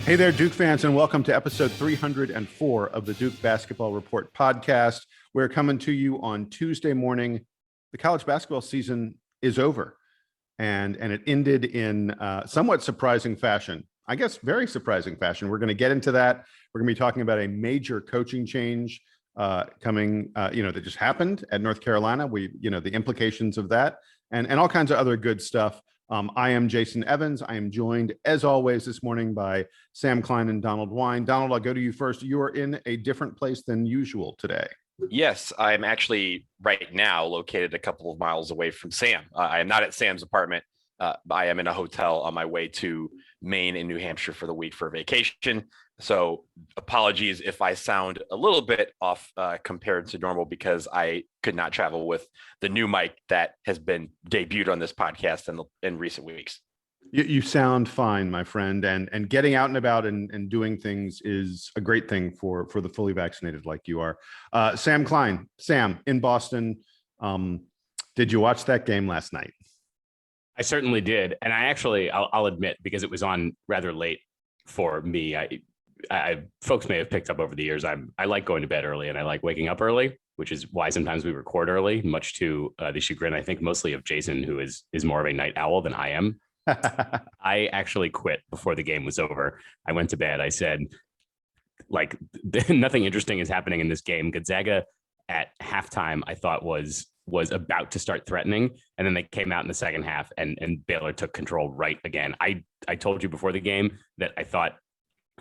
Hey there, Duke fans, and welcome to episode 304 of the Duke Basketball Report podcast. We're coming to you on Tuesday morning. The college basketball season is over, and it ended in somewhat surprising fashion. I guess very surprising fashion. We're going to get into that. We're going to be talking about a major coaching change coming, that just happened at North Carolina. The implications of that, and all kinds of other good stuff. I am Jason Evans. I am joined, as always, this morning by Sam Klein and Donald Wine. Donald, I'll go to you first. You are in a different place than usual today. Yes, I'm actually right now located a couple of miles away from Sam. I am not at Sam's apartment. I am in a hotel on my way to Maine and New Hampshire for the week for vacation. So apologies if I sound a little bit off compared to normal, because I could not travel with the new mic that has been debuted on this podcast in recent weeks. You sound fine, my friend, and getting out and about and doing things is a great thing for the fully vaccinated like you are. Sam Klein, Sam in Boston. Did you watch that game last night? I certainly did. And I'll admit, because it was on rather late for me, I folks may have picked up over the years. I like going to bed early and I like waking up early, which is why sometimes we record early, much to the chagrin, I think, mostly of Jason, who is more of a night owl than I am. I actually quit before the game was over. I went to bed. I said, nothing interesting is happening in this game. Gonzaga at halftime, I thought was about to start threatening, and then they came out in the second half and Baylor took control right again. I told you before the game that I thought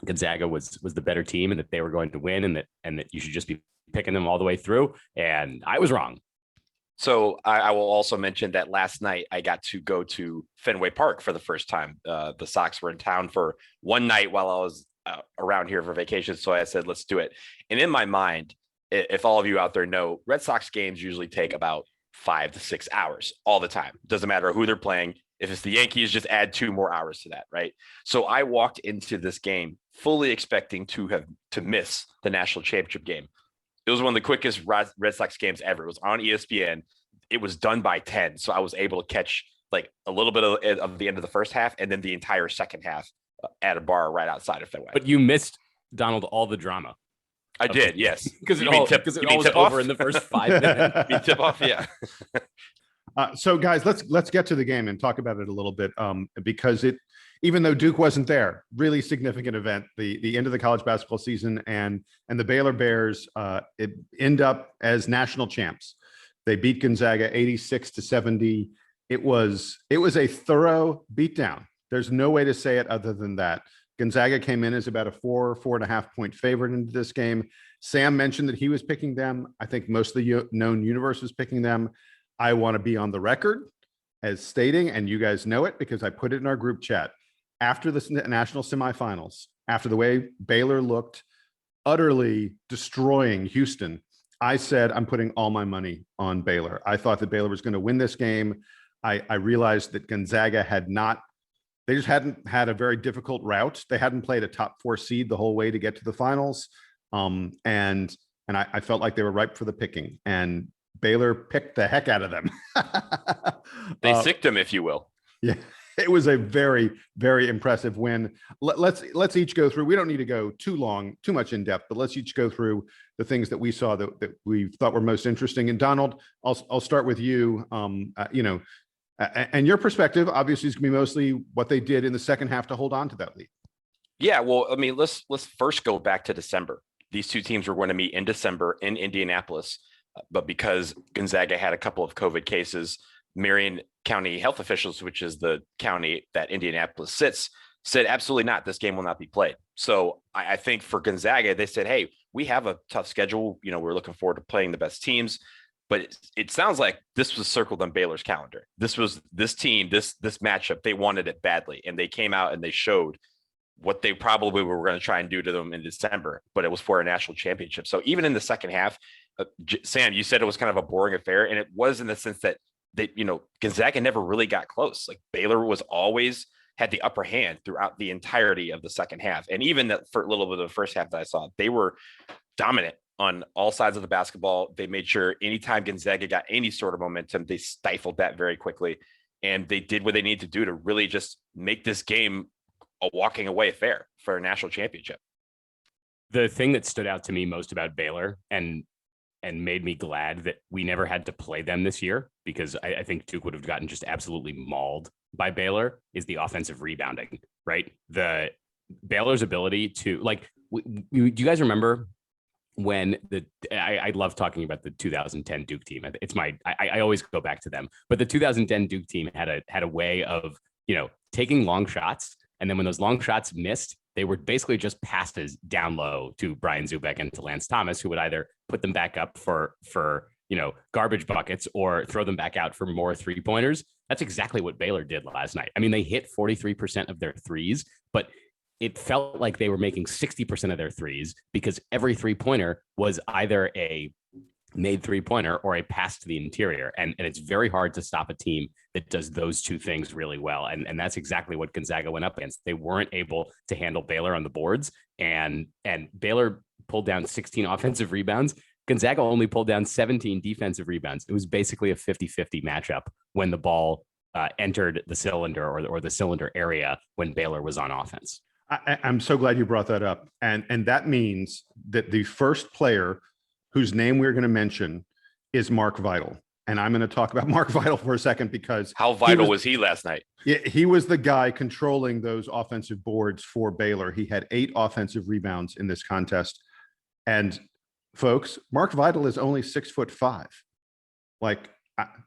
Gonzaga was the better team and that they were going to win, and that you should just be picking them all the way through, and I was wrong. So I will also mention that last night I got to go to Fenway Park for the first time. The Sox were in town for one night while I was around here for vacation, so I said, let's do it. And in my mind, if all of you out there know, Red Sox games usually take about 5 to 6 hours all the time. Doesn't matter who they're playing. If it's the Yankees, just add 2 more hours to that, right? So I walked into this game fully expecting to miss the national championship game. It was one of the quickest Red Sox games ever. It was on ESPN. It was done by 10. So I was able to catch like a little bit of the end of the first half and then the entire second half at a bar right outside of Fenway. But you missed, Donald, all the drama. I did, yes. Because it all was over in the first 5 minutes. Tip off, yeah. So guys, let's get to the game and talk about it a little bit, because even though Duke wasn't there, really significant event, the end of the college basketball season, and the Baylor Bears end up as national champs. They beat Gonzaga 86-70. It was a thorough beatdown. There's no way to say it other than that. Gonzaga came in as about a 4.5 point favorite into this game. Sam mentioned that he was picking them. I think most of the known universe was picking them. I want to be on the record as stating, and you guys know it because I put it in our group chat, after the national semifinals, after the way Baylor looked utterly destroying Houston, I said, I'm putting all my money on Baylor. I thought that Baylor was going to win this game. I realized that Gonzaga they just hadn't had a very difficult route. They hadn't played a top 4 seed the whole way to get to the finals. And I felt like they were ripe for the picking, and Baylor picked the heck out of them. They sicked them, if you will. Yeah, it was a very, very impressive win. Let's each go through. We don't need to go too much in depth, but let's each go through the things that we saw that we thought were most interesting. And Donald, I'll start with you. And your perspective obviously is going to be mostly what they did in the second half to hold on to that lead. Yeah, well, I mean, let's first go back to December. These two teams were going to meet in December in Indianapolis, but because Gonzaga had a couple of COVID cases, Marion County health officials, which is the county that Indianapolis sits, said absolutely not. This game will not be played. So I think for Gonzaga, they said, hey, we have a tough schedule. We're looking forward to playing the best teams. But it sounds like this was circled on Baylor's calendar. This was this team, this matchup. They wanted it badly, and they came out and they showed what they probably were going to try and do to them in December. But it was for a national championship. So even in the second half, Sam, you said it was kind of a boring affair, and it was in the sense that Gonzaga never really got close. Like Baylor was always had the upper hand throughout the entirety of the second half, and even that for a little bit of the first half that I saw, they were dominant on all sides of the basketball. They made sure anytime Gonzaga got any sort of momentum, they stifled that very quickly. And they did what they needed to do to really just make this game a walking away affair for a national championship. The thing that stood out to me most about Baylor and made me glad that we never had to play them this year, because I think Duke would have gotten just absolutely mauled by Baylor, is the offensive rebounding, right? The Baylor's ability to, like, do you guys remember when I love talking about the 2010 Duke team. It's I always go back to them, but the 2010 Duke team had a way of, taking long shots. And then when those long shots missed, they were basically just passes down low to Brian Zubek and to Lance Thomas, who would either put them back up for garbage buckets or throw them back out for more 3-pointers. That's exactly what Baylor did last night. I mean, they hit 43% of their threes, but it felt like they were making 60% of their threes because every 3-pointer was either a made 3-pointer or a pass to the interior. And it's very hard to stop a team that does those two things really well. And that's exactly what Gonzaga went up against. They weren't able to handle Baylor on the boards, and Baylor pulled down 16 offensive rebounds. Gonzaga only pulled down 17 defensive rebounds. It was basically a 50-50 matchup when the ball entered the cylinder or the cylinder area when Baylor was on offense. I'm so glad you brought that up. And that means that the first player whose name we're going to mention is Mark Vital. And I'm going to talk about Mark Vital for a second, because how vital was he last night? He was the guy controlling those offensive boards for Baylor. He had 8 offensive rebounds in this contest. And folks, Mark Vital is only 6'5". Like,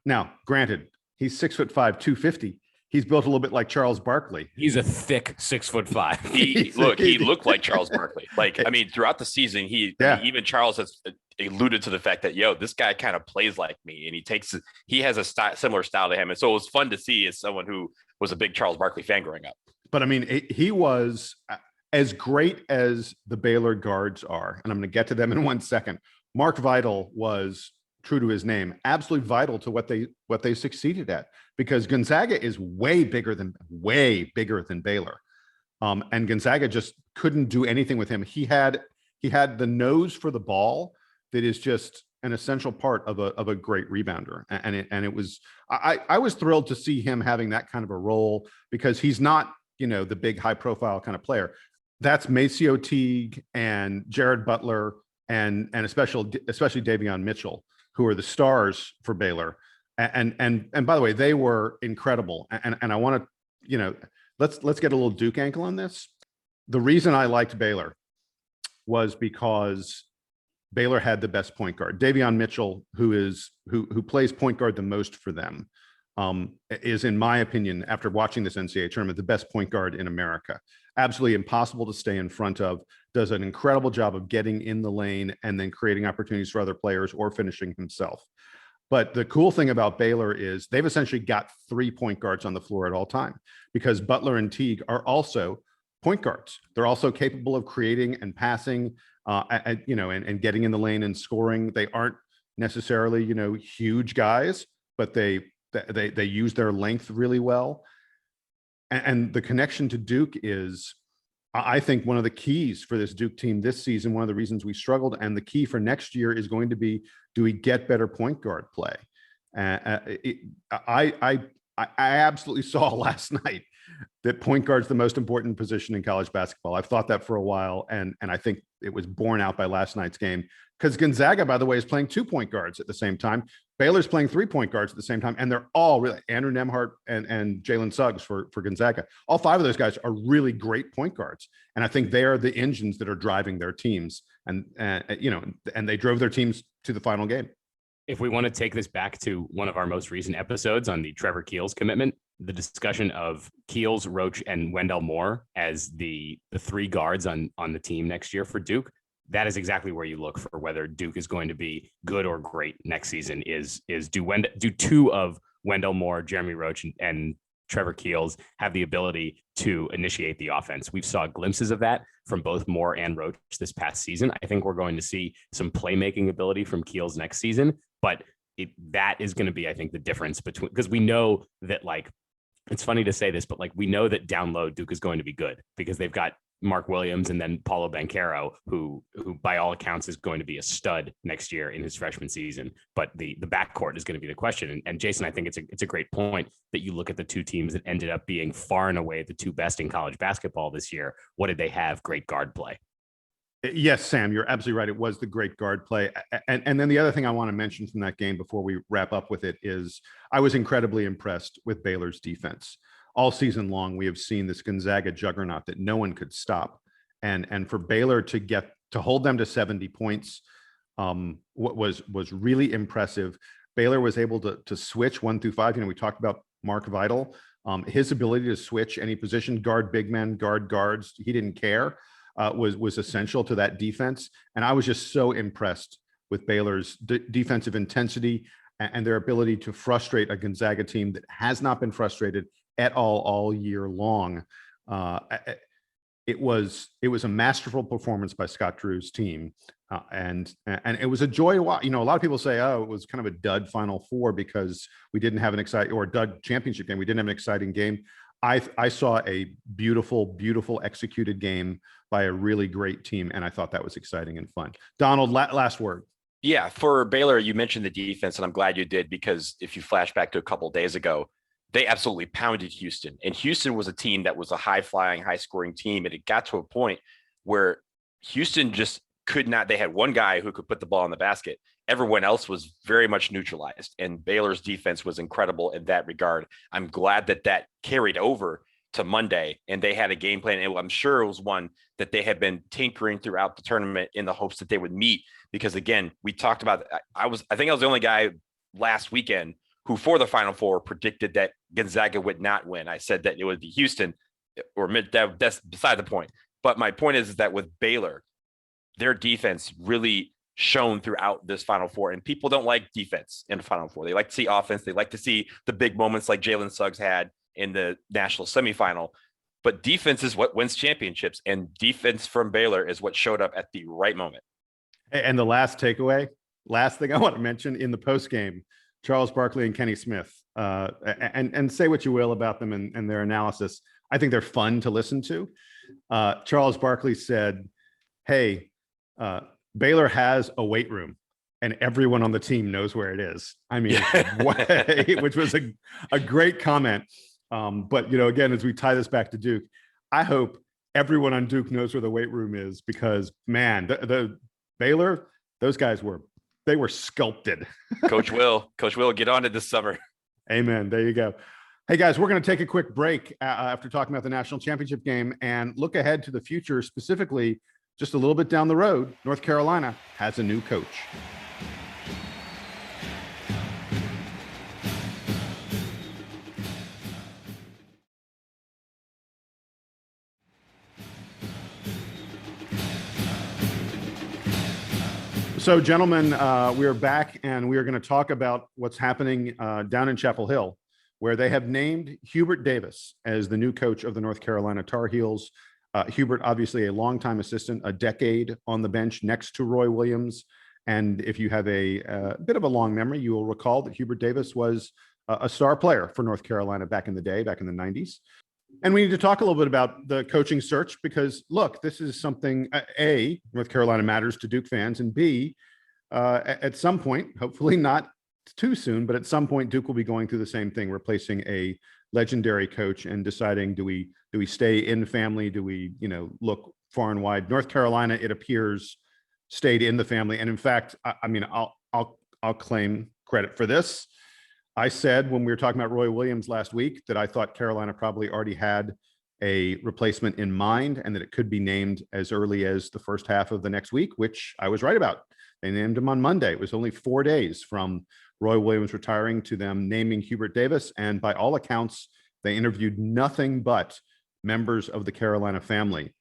now, granted, he's 6'5", 250. He's built a little bit like Charles Barkley. He's a thick 6'5". He looked like Charles Barkley. Like, I mean, throughout the season, even Charles has alluded to the fact that, this guy kind of plays like me, and he has a similar style to him. And so it was fun to see as someone who was a big Charles Barkley fan growing up. But I mean, he was as great as the Baylor guards are, and I'm going to get to them in 1 second. Mark Vital was, true to his name, absolutely vital to what they succeeded at, because Gonzaga is way bigger than Baylor. And Gonzaga just couldn't do anything with him. He had the nose for the ball that is just an essential part of a great rebounder. And it was, I was thrilled to see him having that kind of a role, because he's not, the big high profile kind of player. That's Maceo Teague and Jared Butler and especially Davion Mitchell, who are the stars for Baylor. And by the way, they were incredible. And I want to, let's get a little Duke ankle on this. The reason I liked Baylor was because Baylor had the best point guard. Davion Mitchell, who plays point guard the most for them, is, in my opinion, after watching this NCAA tournament, the best point guard in America. Absolutely impossible to stay in front of, does an incredible job of getting in the lane and then creating opportunities for other players or finishing himself. But the cool thing about Baylor is they've essentially got 3 point guards on the floor at all time, because Butler and Teague are also point guards. They're also capable of creating and passing, and getting in the lane and scoring. They aren't necessarily, huge guys, but they use their length really well. And the connection to Duke is, I think, one of the keys for this Duke team this season. One of the reasons we struggled, and the key for next year is going to be, do we get better point guard play? I absolutely saw last night that point guard's the most important position in college basketball. I've thought that for a while, and I think it was borne out by last night's game, because Gonzaga, by the way, is playing 2 point guards at the same time. Baylor's playing 3 point guards at the same time, and they're all really, Andrew Nembhard and Jalen Suggs for Gonzaga. All 5 of those guys are really great point guards, and I think they are the engines that are driving their teams, and they drove their teams to the final game. If we want to take this back to one of our most recent episodes on the Trevor Keels commitment, the discussion of Keels, Roach, and Wendell Moore as the 3 guards on the team next year for Duke, that is exactly where you look for whether Duke is going to be good or great next season. Is do 2 of Wendell Moore, Jeremy Roach, and Trevor Keels have the ability to initiate the offense? We've saw glimpses of that from both Moore and Roach this past season. I think we're going to see some playmaking ability from Keels next season, but that is going to be, I think, the difference between, because we know that, like, it's funny to say this, but like, we know that down low Duke is going to be good because they've got Mark Williams and then Paulo Banchero, who by all accounts is going to be a stud next year in his freshman season. But the backcourt is going to be the question. And Jason, I think it's a great point that you look at the two teams that ended up being far and away the two best in college basketball this year. What did they have? Great guard play. Yes, Sam, you're absolutely right. It was the great guard play. And then the other thing I want to mention from that game before we wrap up with it is I was incredibly impressed with Baylor's defense. All season long, we have seen this Gonzaga juggernaut that no one could stop. And for Baylor to hold them to 70 points what was really impressive. Baylor was able to switch 1 through 5. We talked about Mark Vital, his ability to switch any position, guard big men, guard guards. He didn't care. Was essential to that defense. And I was just so impressed with Baylor's defensive intensity and their ability to frustrate a Gonzaga team that has not been frustrated at all year long. It was a masterful performance by Scott Drew's team. And it was a joy to watch. A lot of people say, oh, it was kind of a dud Final Four because we didn't have an exciting, or a dud championship game. We didn't have an exciting game. I saw a beautiful executed game by a really great team, and I thought that was exciting and fun. Donald, last word. Yeah, for Baylor, you mentioned the defense, and I'm glad you did, because if you flash back to a couple of days ago, they absolutely pounded Houston. And Houston was a team that was a high-flying, high-scoring team, and it got to a point where Houston just could not. They had one guy who could put the ball in the basket. Everyone else was very much neutralized, and Baylor's defense was incredible in that regard. I'm glad that carried over to Monday, and they had a game plan. And I'm sure it was one that they had been tinkering throughout the tournament in the hopes that they would meet. Because again, we talked about, I think I was the only guy last weekend who for the Final Four predicted that Gonzaga would not win. I said that it would be Houston, that's beside the point. But my point is that with Baylor, their defense really shown throughout this Final Four, and people don't like defense in the Final Four. They like to see offense. They like to see the big moments like Jalen Suggs had in the national semifinal, but defense is what wins championships, and defense from Baylor is what showed up at the right moment. And the last thing I want to mention in the post game, Charles Barkley and Kenny Smith, and say what you will about them and their analysis. I think they're fun to listen to. Charles Barkley said, hey, Baylor has a weight room and everyone on the team knows where it is. I mean, which was a great comment. But, again, as we tie this back to Duke, I hope everyone on Duke knows where the weight room is, because, man, the Baylor, those guys were sculpted. Coach Will, get on it this summer. Amen. There you go. Hey, guys, we're going to take a quick break after talking about the national championship game and look ahead to the future, specifically just a little bit down the road. North Carolina has a new coach. So, gentlemen, we are back, and we are going to talk about what's happening down in Chapel Hill, where they have named Hubert Davis as the new coach of the North Carolina Tar Heels. Hubert, obviously a longtime assistant, a decade on the bench next to Roy Williams. And if you have a bit of a long memory, you will recall that Hubert Davis was a star player for North Carolina back in the day, back in the 90s. And we need to talk a little bit about the coaching search, because, look, this is something, A, North Carolina matters to Duke fans, and B, at some point, hopefully not too soon, but at some point, Duke will be going through the same thing, replacing a legendary coach and deciding, do we stay in family? Do we, look far and wide? North Carolina, it appears, stayed in the family. And in fact, I'll claim credit for this. I said when we were talking about Roy Williams last week that I thought Carolina probably already had a replacement in mind and that it could be named as early as the first half of the next week, which I was right about. They named him on Monday. It was only 4 days from Roy Williams retiring to them naming Hubert Davis. And by all accounts, they interviewed nothing but members of the Carolina family.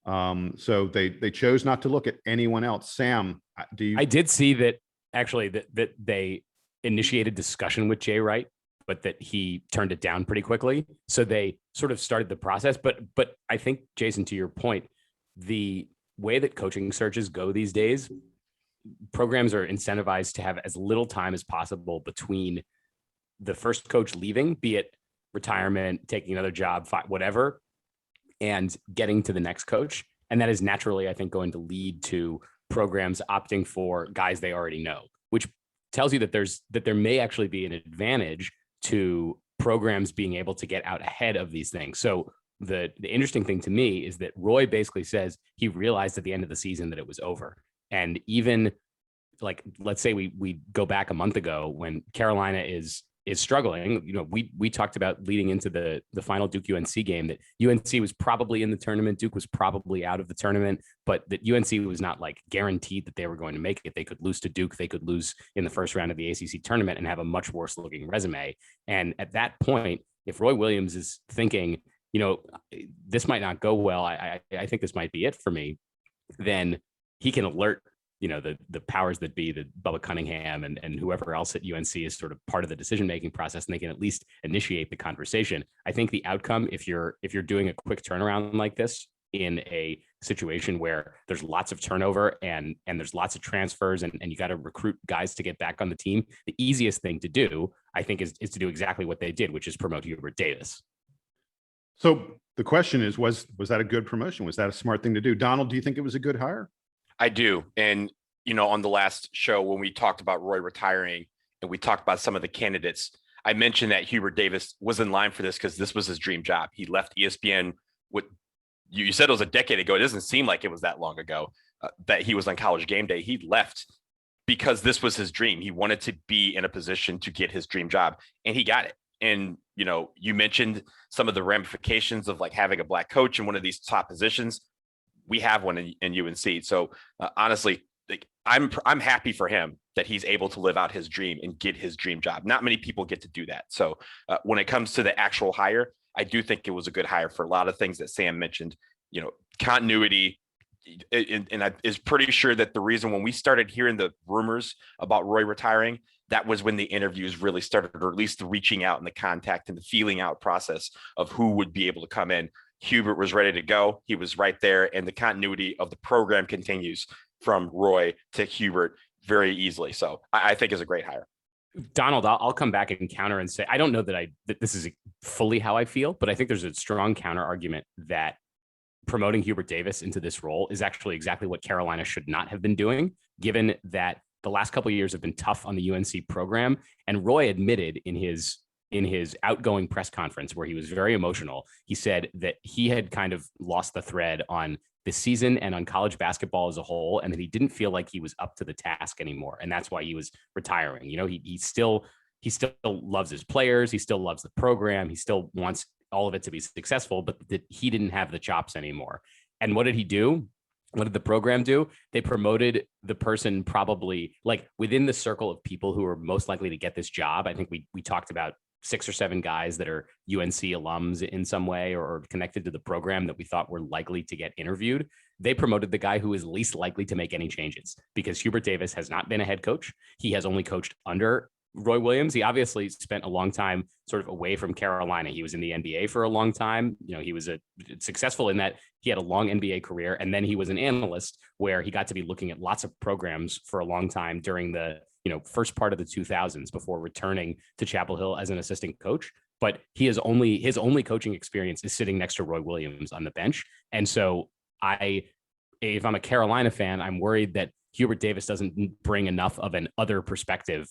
So they chose not to look at anyone else. Sam, I did see that actually that they initiated discussion with Jay Wright, but that he turned it down pretty quickly. So they sort of started the process. But I think, Jason, to your point, the way that coaching searches go these days, programs are incentivized to have as little time as possible between the first coach leaving, be it retirement, taking another job, whatever, and getting to the next coach. And that is naturally, I think, going to lead to programs opting for guys they already know, which tells you that there may actually be an advantage to programs being able to get out ahead of these things. So the interesting thing to me is that Roy basically says he realized at the end of the season that it was over. And even like, let's say we go back a month ago when Carolina is struggling, we talked about leading into the final Duke UNC game that UNC was probably in the tournament. Duke was probably out of the tournament, but that UNC was not like guaranteed that they were going to make it. They could lose to Duke. They could lose in the first round of the ACC tournament and have a much worse looking resume. And at that point, if Roy Williams is thinking, this might not go well, I think this might be it for me, then he can alert the powers that be, the Bubba Cunningham and whoever else at UNC is sort of part of the decision-making process, and they can at least initiate the conversation. I think the outcome, if you're doing a quick turnaround like this in a situation where there's lots of turnover and there's lots of transfers and you got to recruit guys to get back on the team, the easiest thing to do, I think, is to do exactly what they did, which is promote Hubert Davis. So the question is, was that a good promotion? Was that a smart thing to do? Donald, do you think it was a good hire? I do. And, on the last show, when we talked about Roy retiring and we talked about some of the candidates, I mentioned that Hubert Davis was in line for this because this was his dream job. He left ESPN you said it was a decade ago. It doesn't seem like it was that long ago that he was on College Game Day. He left because this was his dream. He wanted to be in a position to get his dream job, and he got it. And, you mentioned some of the ramifications of like having a black coach in one of these top positions. We have one in UNC. So honestly, like I'm happy for him that he's able to live out his dream and get his dream job. Not many people get to do that. So when it comes to the actual hire, I do think it was a good hire for a lot of things that Sam mentioned, continuity. And I is pretty sure that the reason when we started hearing the rumors about Roy retiring, that was when the interviews really started, or at least the reaching out and the contact and the feeling out process of who would be able to come in. Hubert was ready to go. He was right there. And the continuity of the program continues from Roy to Hubert very easily. So I think is a great hire. Donald, I'll come back and counter and say, I don't know that this is fully how I feel, but I think there's a strong counter argument that promoting Hubert Davis into this role is actually exactly what Carolina should not have been doing, given that the last couple of years have been tough on the UNC program. And Roy admitted in his outgoing press conference, where he was very emotional, he said that he had kind of lost the thread on the season and on college basketball as a whole, and that he didn't feel like he was up to the task anymore. And that's why he was retiring. He still loves his players. He still loves the program. He still wants all of it to be successful, but that he didn't have the chops anymore. And what did he do? What did the program do? They promoted the person probably like within the circle of people who are most likely to get this job. I think we talked about 6 or 7 guys that are UNC alums in some way or connected to the program that we thought were likely to get interviewed. They promoted the guy who is least likely to make any changes, because Hubert Davis has not been a head coach. He has only coached under Roy Williams. He obviously spent a long time sort of away from Carolina. He was in the NBA for a long time. He was successful in that he had a long NBA career. And then he was an analyst where he got to be looking at lots of programs for a long time during the first part of the 2000s before returning to Chapel Hill as an assistant coach. But his only coaching experience is sitting next to Roy Williams on the bench. And so if I'm a Carolina fan, I'm worried that Hubert Davis doesn't bring enough of an other perspective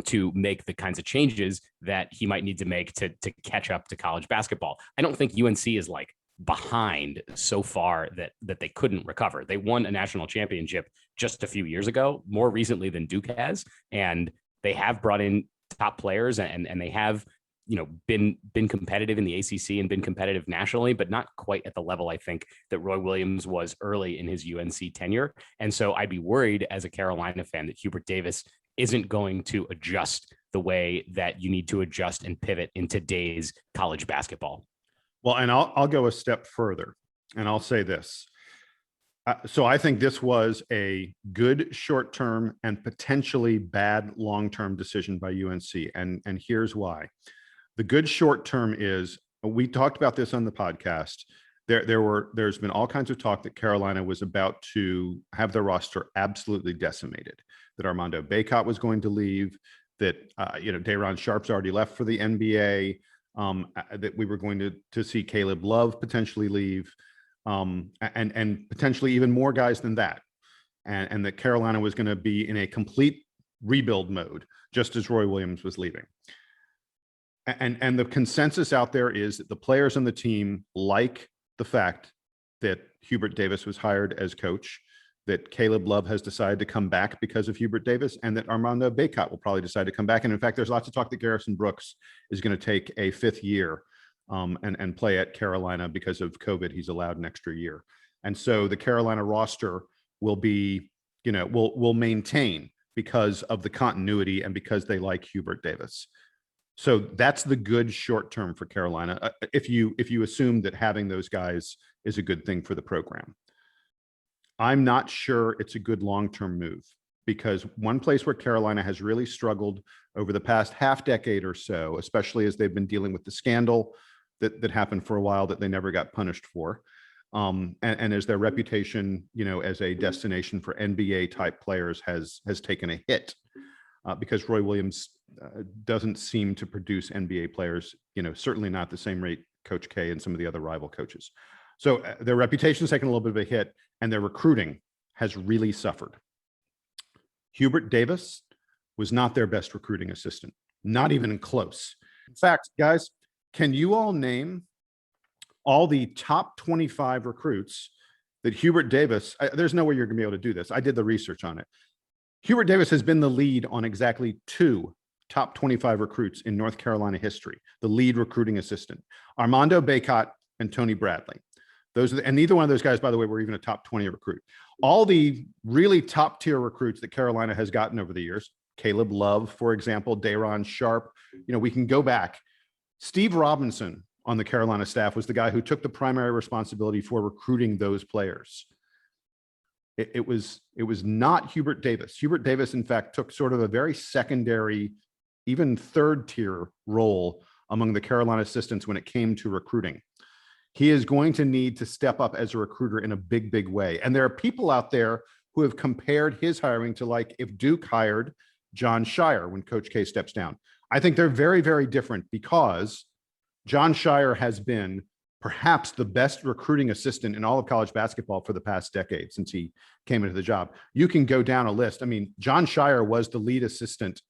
to make the kinds of changes that he might need to make to catch up to college basketball. I don't think UNC is like behind so far that they couldn't recover. They won a national championship just a few years ago, more recently than Duke has, and they have brought in top players and they have been competitive in the ACC and been competitive nationally, but not quite at the level I think that Roy Williams was early in his UNC tenure. And so I'd be worried as a Carolina fan that Hubert Davis isn't going to adjust the way that you need to adjust and pivot in today's college basketball. Well, and I'll go a step further, and I'll say this. So I think this was a good short-term and potentially bad long-term decision by UNC, and here's why. The good short-term is, we talked about this on the podcast. There's been all kinds of talk that Carolina was about to have their roster absolutely decimated, that Armando Bacot was going to leave, that Day'Ron Sharpe's already left for the NBA. that we were going to see Caleb Love potentially leave, and potentially even more guys than that. And that Carolina was going to be in a complete rebuild mode, just as Roy Williams was leaving. And the consensus out there is that the players on the team like the fact that Hubert Davis was hired as coach, that Caleb Love has decided to come back because of Hubert Davis, and that Armando Bacot will probably decide to come back. And in fact, there's lots of talk that Garrison Brooks is going to take a 5th year and play at Carolina because of COVID. He's allowed an extra year. And so the Carolina roster will be, will maintain because of the continuity and because they like Hubert Davis. So that's the good short term for Carolina, if you assume that having those guys is a good thing for the program. I'm not sure it's a good long-term move, because one place where Carolina has really struggled over the past half decade or so, especially as they've been dealing with the scandal that happened for a while that they never got punished for, and as their reputation, as a destination for NBA type players has taken a hit, because Roy Williams doesn't seem to produce NBA players, certainly not the same rate Coach K and some of the other rival coaches. So their reputation's taken a little bit of a hit, and their recruiting has really suffered. Hubert Davis was not their best recruiting assistant, not even close. In fact, guys, can you all name all the top 25 recruits that Hubert Davis, there's no way you're gonna be able to do this. I did the research on it. Hubert Davis has been the lead on exactly 2 top 25 recruits in North Carolina history, the lead recruiting assistant, Armando Bacot and Tony Bradley. And neither one of those guys, by the way, were even a top 20 recruit. All the really top tier recruits that Carolina has gotten over the years, Caleb Love, for example, Day'Ron Sharp, we can go back. Steve Robinson on the Carolina staff was the guy who took the primary responsibility for recruiting those players. It was not Hubert Davis. Hubert Davis, in fact, took sort of a very secondary, even 3rd tier role among the Carolina assistants when it came to recruiting. He is going to need to step up as a recruiter in a big, big way. And there are people out there who have compared his hiring to like if Duke hired John Shire when Coach K steps down. I think they're very, very different, because John Shire has been perhaps the best recruiting assistant in all of college basketball for the past decade since he came into the job. You can go down a list. I mean, John Shire was the lead assistant.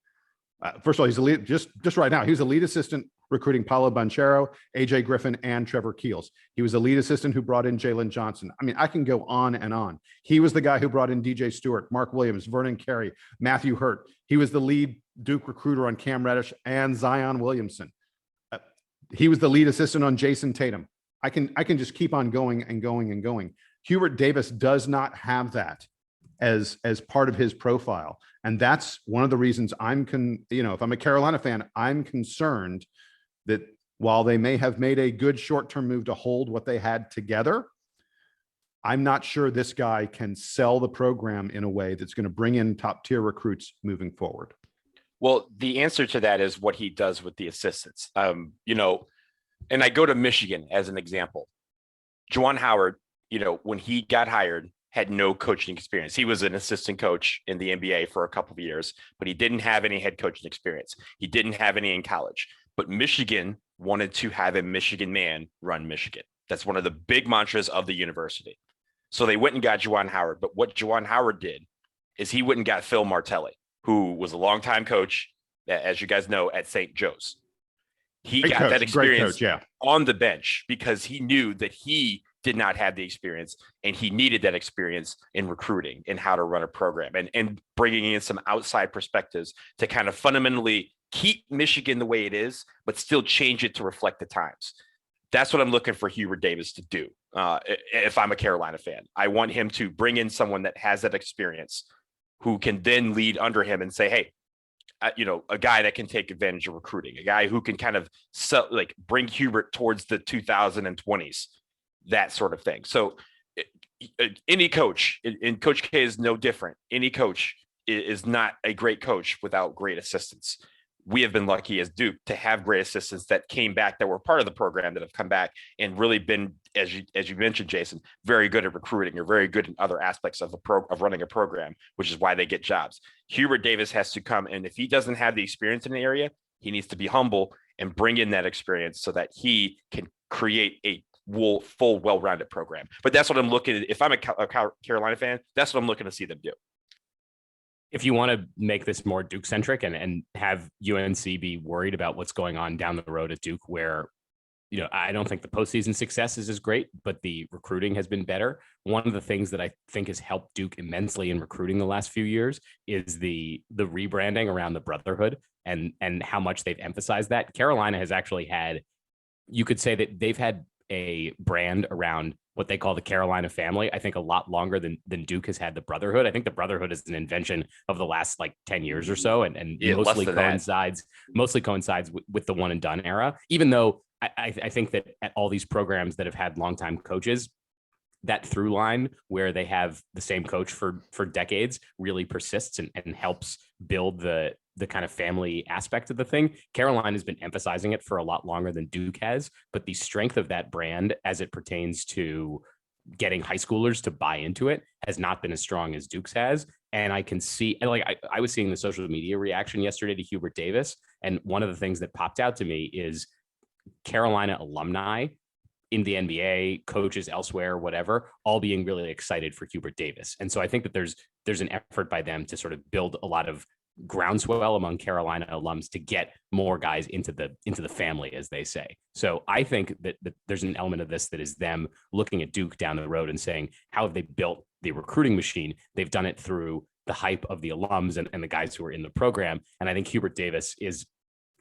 First of all, he's the lead, just right now, he was the lead assistant recruiting Paolo Banchero, AJ Griffin, and Trevor Keels. He was the lead assistant who brought in Jalen Johnson. I mean, I can go on and on. He was the guy who brought in DJ Stewart, Mark Williams, Vernon Carey, Matthew Hurt. He was the lead Duke recruiter on Cam Reddish and Zion Williamson. He was the lead assistant on Jason Tatum. I can just keep on going and going and going. Hubert Davis does not have that as part of his profile. And that's one of the reasons if I'm a Carolina fan, I'm concerned that while they may have made a good short-term move to hold what they had together, I'm not sure this guy can sell the program in a way that's going to bring in top-tier recruits moving forward. Well, the answer to that is what he does with the assistants. And I go to Michigan as an example. Juwan Howard, when he got hired, had no coaching experience. He was an assistant coach in the NBA for a couple of years, but he didn't have any head coaching experience. He didn't have any in college. But Michigan wanted to have a Michigan man run Michigan. That's one of the big mantras of the university. So they went and got Juwan Howard. But what Juwan Howard did is he went and got Phil Martelli, who was a longtime coach, as you guys know, at St. Joe's. He Great got coach, that experience coach, yeah, on the bench because he knew that he did not have the experience, and he needed that experience in recruiting and how to run a program, and bringing in some outside perspectives to kind of fundamentally keep Michigan the way it is, but still change it to reflect the times. That's what I'm looking for Hubert Davis to do. If I'm a Carolina fan, I want him to bring in someone that has that experience, who can then lead under him and say, hey, a guy that can take advantage of recruiting, a guy who can kind of bring Hubert towards the 2020s, that sort of thing. So any coach, and Coach K is no different. Any coach is not a great coach without great assistants. We have been lucky as Duke to have great assistants that came back, that were part of the program, that have come back and really been, as you mentioned, Jason, very good at recruiting, or very good in other aspects of running a program, which is why they get jobs. Hubert Davis has to come, and if he doesn't have the experience in the area, He needs to be humble and bring in that experience so that he can create a full, well-rounded program. But that's what I'm looking at. If I'm a Carolina fan, that's what I'm looking to see them do. If you want to make this more Duke centric and have UNC be worried about what's going on down the road at Duke, where, you know, I don't think the postseason success is as great, but the recruiting has been better. One of the things that I think has helped Duke immensely in recruiting the last few years is the rebranding around the brotherhood and how much they've emphasized that. Carolina has actually had, you could say that they've had a brand around what they call the Carolina family, I think a lot longer than Duke has had the brotherhood. I think the brotherhood is an invention of the last like 10 years or so, and mostly coincides with the one and done era, even though I think that at all these programs that have had longtime coaches, that through line where they have the same coach for decades really persists and helps build the kind of family aspect of the thing. Carolina has been emphasizing it for a lot longer than Duke has, but the strength of that brand as it pertains to getting high schoolers to buy into it has not been as strong as Duke's has. And I can see, and like I was seeing the social media reaction yesterday to Hubert Davis. And one of the things that popped out to me is Carolina alumni in the NBA, coaches elsewhere, whatever, all being really excited for Hubert Davis. And so I think that there's an effort by them to sort of build a lot of groundswell among Carolina alums to get more guys into the family, as they say. So I think that there's an element of this that is them looking at Duke down the road and saying, how have they built the recruiting machine? They've done it through the hype of the alums and the guys who are in the program. And I think Hubert Davis is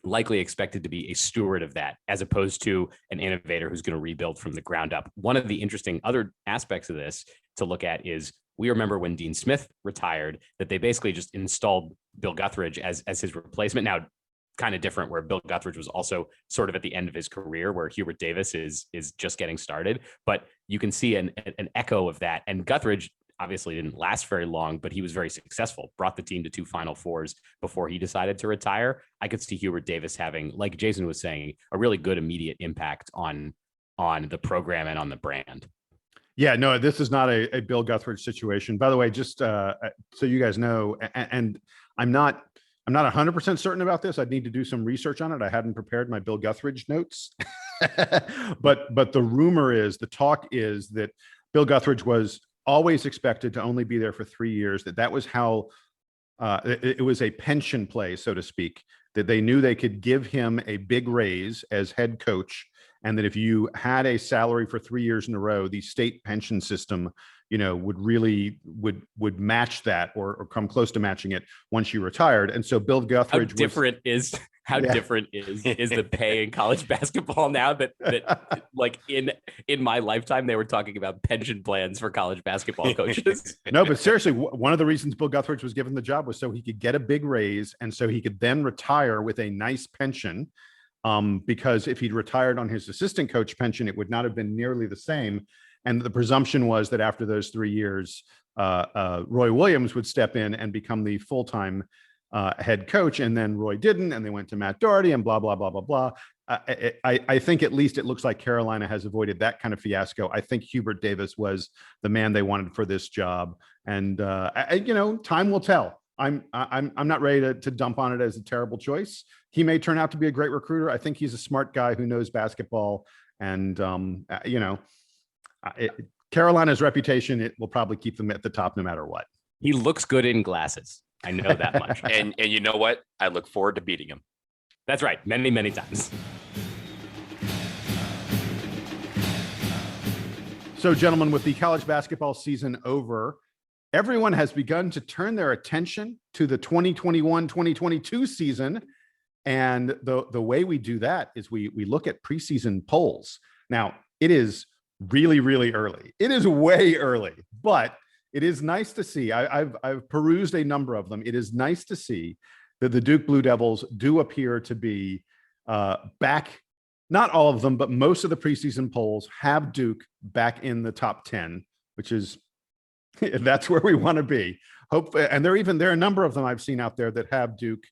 likely expected to be a steward of that, as opposed to an innovator who's going to rebuild from the ground up. One of the interesting other aspects of this to look at is, we remember when Dean Smith retired, that they basically just installed Bill Guthridge as his replacement. Now, kind of different, where Bill Guthridge was also sort of at the end of his career, where Hubert Davis is just getting started. But you can see an echo of that. And Guthridge obviously didn't last very long, but he was very successful, brought the team to 2 Final Fours before he decided to retire. I could see Hubert Davis having, like Jason was saying, a really good immediate impact on the program and on the brand. Yeah, no, this is not a Bill Guthridge situation. By the way, just so you guys know, and I'm not 100% certain about this. I'd need to do some research on it. I hadn't prepared my Bill Guthridge notes, but the rumor is, the talk is that Bill Guthridge was always expected to only be there for 3 years. That was how it was a pension play, so to speak, that they knew they could give him a big raise as head coach. And that if you had a salary for 3 years in a row, the state pension system, you know, would really would match that or come close to matching it once you retired. And so Bill Guthridge different is the pay in college basketball now that like in my lifetime, they were talking about pension plans for college basketball coaches. No, but seriously, one of the reasons Bill Guthridge was given the job was so he could get a big raise and so he could then retire with a nice pension. Because if he'd retired on his assistant coach pension, it would not have been nearly the same. And the presumption was that after those 3 years, Roy Williams would step in and become the full-time head coach. And then Roy didn't, and they went to Matt Doherty and blah, blah, blah, blah, blah. I think at least it looks like Carolina has avoided that kind of fiasco. I think Hubert Davis was the man they wanted for this job. And, you know, time will tell. I'm not ready to dump on it as a terrible choice. He may turn out to be a great recruiter. I think he's a smart guy who knows basketball, and you know, Carolina's reputation, it will probably keep them at the top no matter what. He looks good in glasses. I know that much. and you know what? I look forward to beating him. That's right. Many, many times. So, gentlemen, with the college basketball season over, everyone has begun to turn their attention to the 2021-2022 season. And the way we do that is we look at preseason polls. Now, it is really, really early. It is way early, but it is nice to see. I've perused a number of them. It is nice to see that the Duke Blue Devils do appear to be back. Not all of them, but most of the preseason polls have Duke back in the top 10, which is, that's where we want to be. And there are a number of them I've seen out there that have Duke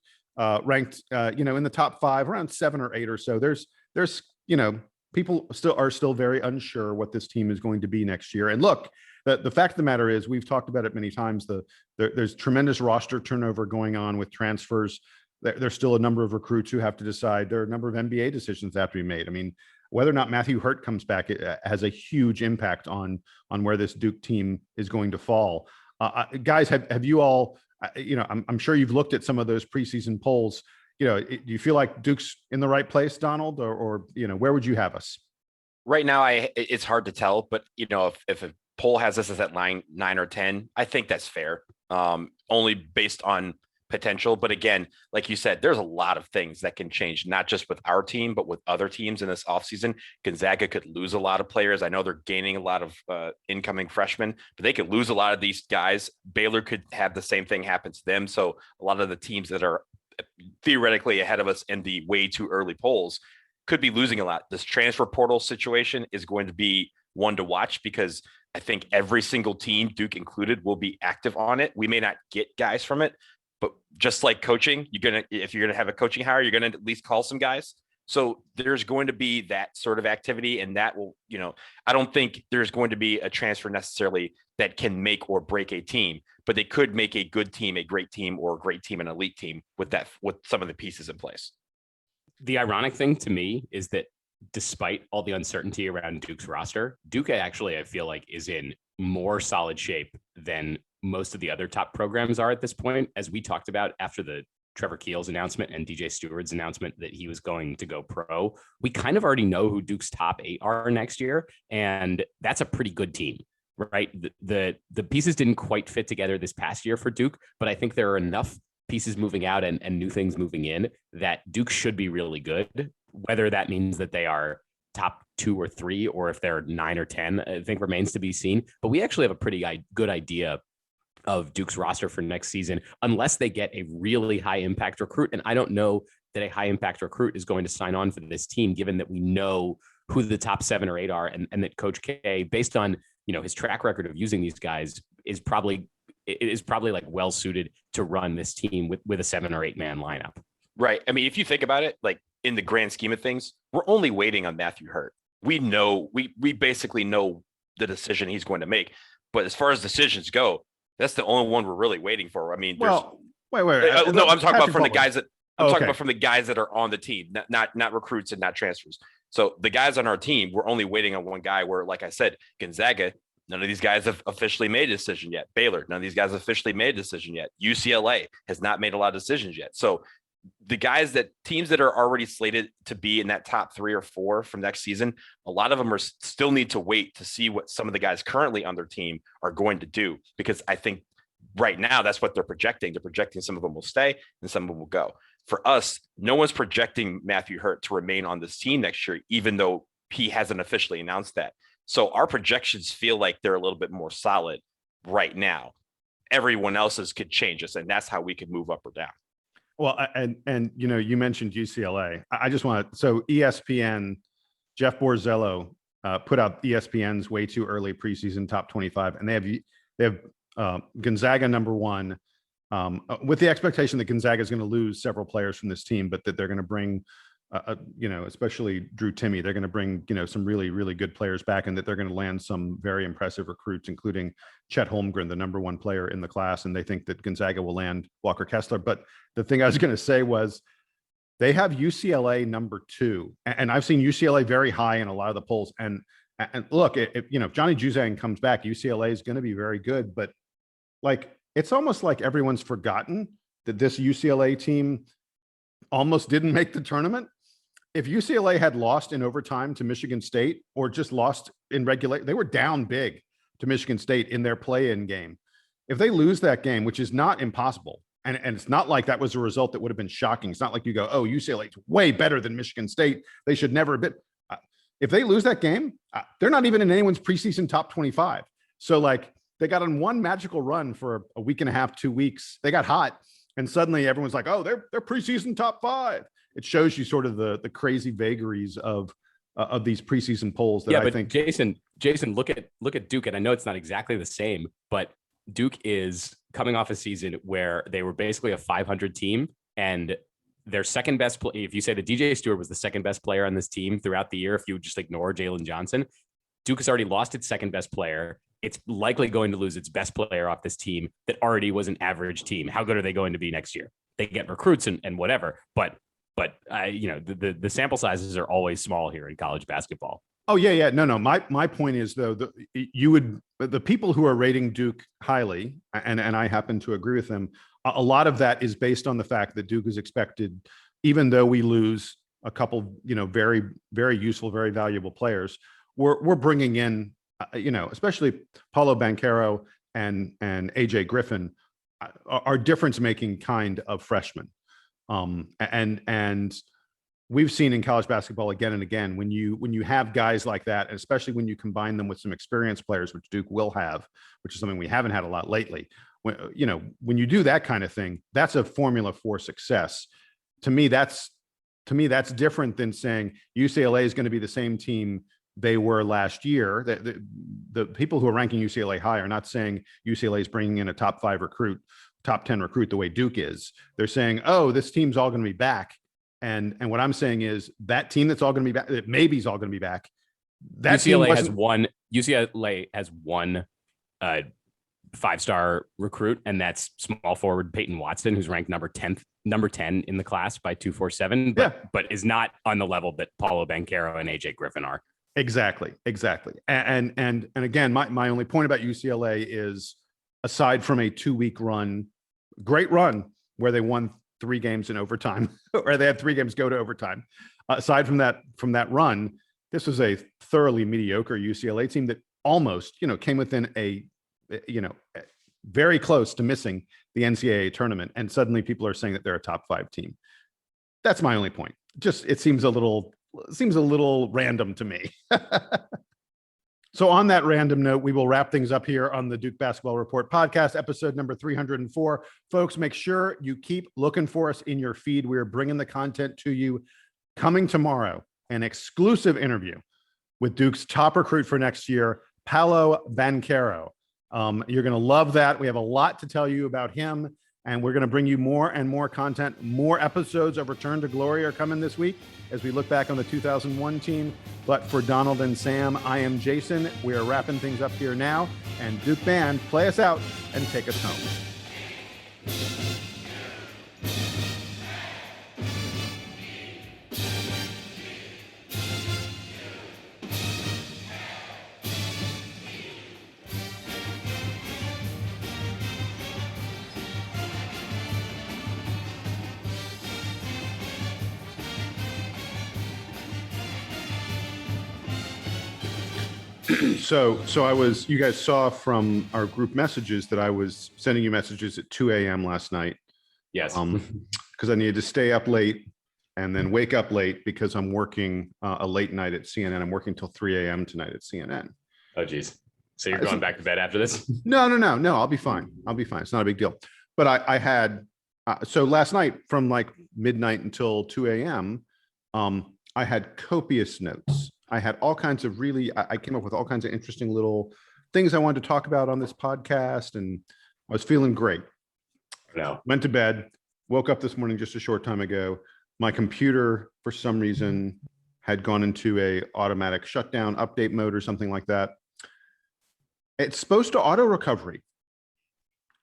ranked, you know, in the top 5, around 7 or 8 or so. There's, you know, people are still very unsure what this team is going to be next year. And look, the fact of the matter is, we've talked about it many times. There's tremendous roster turnover going on with transfers. There's still a number of recruits who have to decide. There are a number of NBA decisions that have to be made. I mean, whether or not Matthew Hurt comes back, it has a huge impact on where this Duke team is going to fall. Guys, have you all, I'm sure you've looked at some of those preseason polls. Do you feel like Duke's in the right place, Donald, or where would you have us? Right now, it's hard to tell, but if a poll has us as at 9 or 10, I think that's fair. Only based on potential. But again, like you said, there's a lot of things that can change, not just with our team, but with other teams in this offseason. Gonzaga could lose a lot of players. I know they're gaining a lot of incoming freshmen, but they could lose a lot of these guys. Baylor could have the same thing happen to them. So a lot of the teams that are theoretically ahead of us in the way too early polls could be losing a lot. This transfer portal situation is going to be one to watch, because I think every single team, Duke included, will be active on it. We may not get guys from it, but just like coaching, if you're gonna have a coaching hire, you're gonna at least call some guys. So there's going to be that sort of activity, and that will, I don't think there's going to be a transfer necessarily that can make or break a team, but they could make a good team, a great team, or a great team, an elite team with some of the pieces in place. The ironic thing to me is that despite all the uncertainty around Duke's roster, Duke actually, I feel like, is in more solid shape than most of the other top programs are at this point. As we talked about after the Trevor Keel's announcement and DJ Stewart's announcement that he was going to go pro, we kind of already know who Duke's top 8 are next year. And that's a pretty good team, right? The pieces didn't quite fit together this past year for Duke, but I think there are enough pieces moving out and new things moving in that Duke should be really good. Whether that means that they are top 2 or 3, or if they're 9 or 10, I think remains to be seen. But we actually have a pretty good idea of Duke's roster for next season, unless they get a really high impact recruit. And I don't know that a high impact recruit is going to sign on for this team, given that we know who the top 7 or 8 are, and that Coach K, based on his track record of using these guys, is probably like well suited to run this team with a 7 or 8 man lineup. Right. I mean, if you think about it, like in the grand scheme of things, we're only waiting on Matthew Hurt. We know, we basically know the decision he's going to make. But as far as decisions go, that's the only one we're really waiting for. I mean, wait. No, I'm talking about from the guys that talking about from the guys that are on the team, not recruits and not transfers. So the guys on our team, we're only waiting on one guy. Where, like I said, Gonzaga, none of these guys have officially made a decision yet. Baylor, none of these guys have officially made a decision yet. UCLA has not made a lot of decisions yet. So the teams that are already slated to be in that top 3 or 4 from next season, a lot of them still need to wait to see what some of the guys currently on their team are going to do, because I think right now that's what they're projecting. They're projecting some of them will stay and some of them will go. For us, no one's projecting Matthew Hurt to remain on this team next year, even though he hasn't officially announced that. So our projections feel like they're a little bit more solid right now. Everyone else's could change us, and that's how we could move up or down. Well, and you mentioned UCLA. I just want to, so ESPN, Jeff Borzello put out ESPN's way too early preseason top 25, and they have Gonzaga number 1, with the expectation that Gonzaga is going to lose several players from this team, but that they're going to bring, especially Drew Timme, they're going to bring, some really, really good players back, and that they're going to land some very impressive recruits, including Chet Holmgren, the number 1 player in the class. And they think that Gonzaga will land Walker Kessler. But the thing I was going to say was they have UCLA number 2. And I've seen UCLA very high in a lot of the polls. And look, if Johnny Juzang comes back, UCLA is going to be very good. But like, it's almost like everyone's forgotten that this UCLA team almost didn't make the tournament. If UCLA had lost in overtime to Michigan State, or just lost in regulation, they were down big to Michigan State in their play-in game. If they lose that game, which is not impossible, and it's not like that was a result that would have been shocking. It's not like you go, oh, UCLA's way better than Michigan State, they should never have been. If they lose that game, they're not even in anyone's preseason top 25. So like, they got on one magical run for a week and a half, 2 weeks. They got hot, and suddenly everyone's like, oh, they're preseason top 5. It shows you sort of the crazy vagaries of these preseason polls that I think. Jason, look at Duke, and I know it's not exactly the same, but Duke is coming off a season where they were basically a 500 team, and their second best play. If you say that DJ Stewart was the second best player on this team throughout the year, if you just ignore Jalen Johnson, Duke has already lost its second best player. It's likely going to lose its best player off this team that already was an average team. How good are they going to be next year? they get recruits and whatever. But the sample sizes are always small here in college basketball. Oh yeah. No. My point is though, the people who are rating Duke highly, and I happen to agree with them. A lot of that is based on the fact that Duke is expected, even though we lose a couple, very, very useful, very valuable players, we're bringing in, especially Paulo Banchero and AJ Griffin are difference-making kind of freshmen. And we've seen in college basketball again and again, when you have guys like that, and especially when you combine them with some experienced players, which Duke will have, which is something we haven't had a lot lately. When you do that kind of thing, that's a formula for success. To me, that's different than saying UCLA is going to be the same team they were last year. The people who are ranking UCLA high are not saying UCLA is bringing in a top 5 recruit, top 10 recruit the way Duke is. They're saying, oh, this team's all going to be back. And what I'm saying is that team that's all going to be back, that maybe is all going to be back. That UCLA has one 5-star recruit, and that's small forward Peyton Watson, who's ranked number 10 in the class by 247, but is not on the level that Paulo Banchero and AJ Griffin are. Exactly. And again, my only point about UCLA is, aside from a 2-week run, great run where they won 3 games in overtime, or they had 3 games go to overtime. Aside from that run, this was a thoroughly mediocre UCLA team that almost, came within very close to missing the NCAA tournament. And suddenly people are saying that they're a top 5 team. That's my only point. Just, it seems a little random to me. So on that random note, we will wrap things up here on the Duke Basketball Report podcast, episode number 304. Folks, make sure you keep looking for us in your feed. We're bringing the content to you. Coming tomorrow, an exclusive interview with Duke's top recruit for next year, Paulo Banchero. You're going to love that. We have a lot to tell you about him, and we're going to bring you more and more content. More episodes of Return to Glory are coming this week as we look back on the 2001 team. But for Donald and Sam, I am Jason. We are wrapping things up here now. And Duke Band, play us out and take us home. So you guys saw from our group messages that I was sending you messages at 2 a.m. last night. Yes. Because I needed to stay up late and then wake up late because I'm working a late night at CNN. I'm working till 3 a.m. tonight at CNN. Oh, geez. So you're going back to bed after this? No. I'll be fine. It's not a big deal. But I had, so last night from like midnight until 2 a.m., I had copious notes. I had all kinds of I came up with all kinds of interesting little things I wanted to talk about on this podcast, and I was feeling great. No. Went to bed, woke up this morning just a short time ago. My computer, for some reason, had gone into a automatic shutdown update mode or something like that. It's supposed to auto recovery,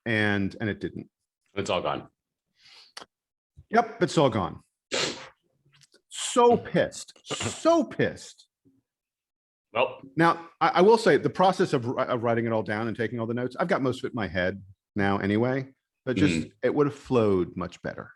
and it didn't. It's all gone. Yep, it's all gone. So pissed. Well, now I will say the process of writing it all down and taking all the notes, I've got most of it in my head now anyway, but just it would have flowed much better.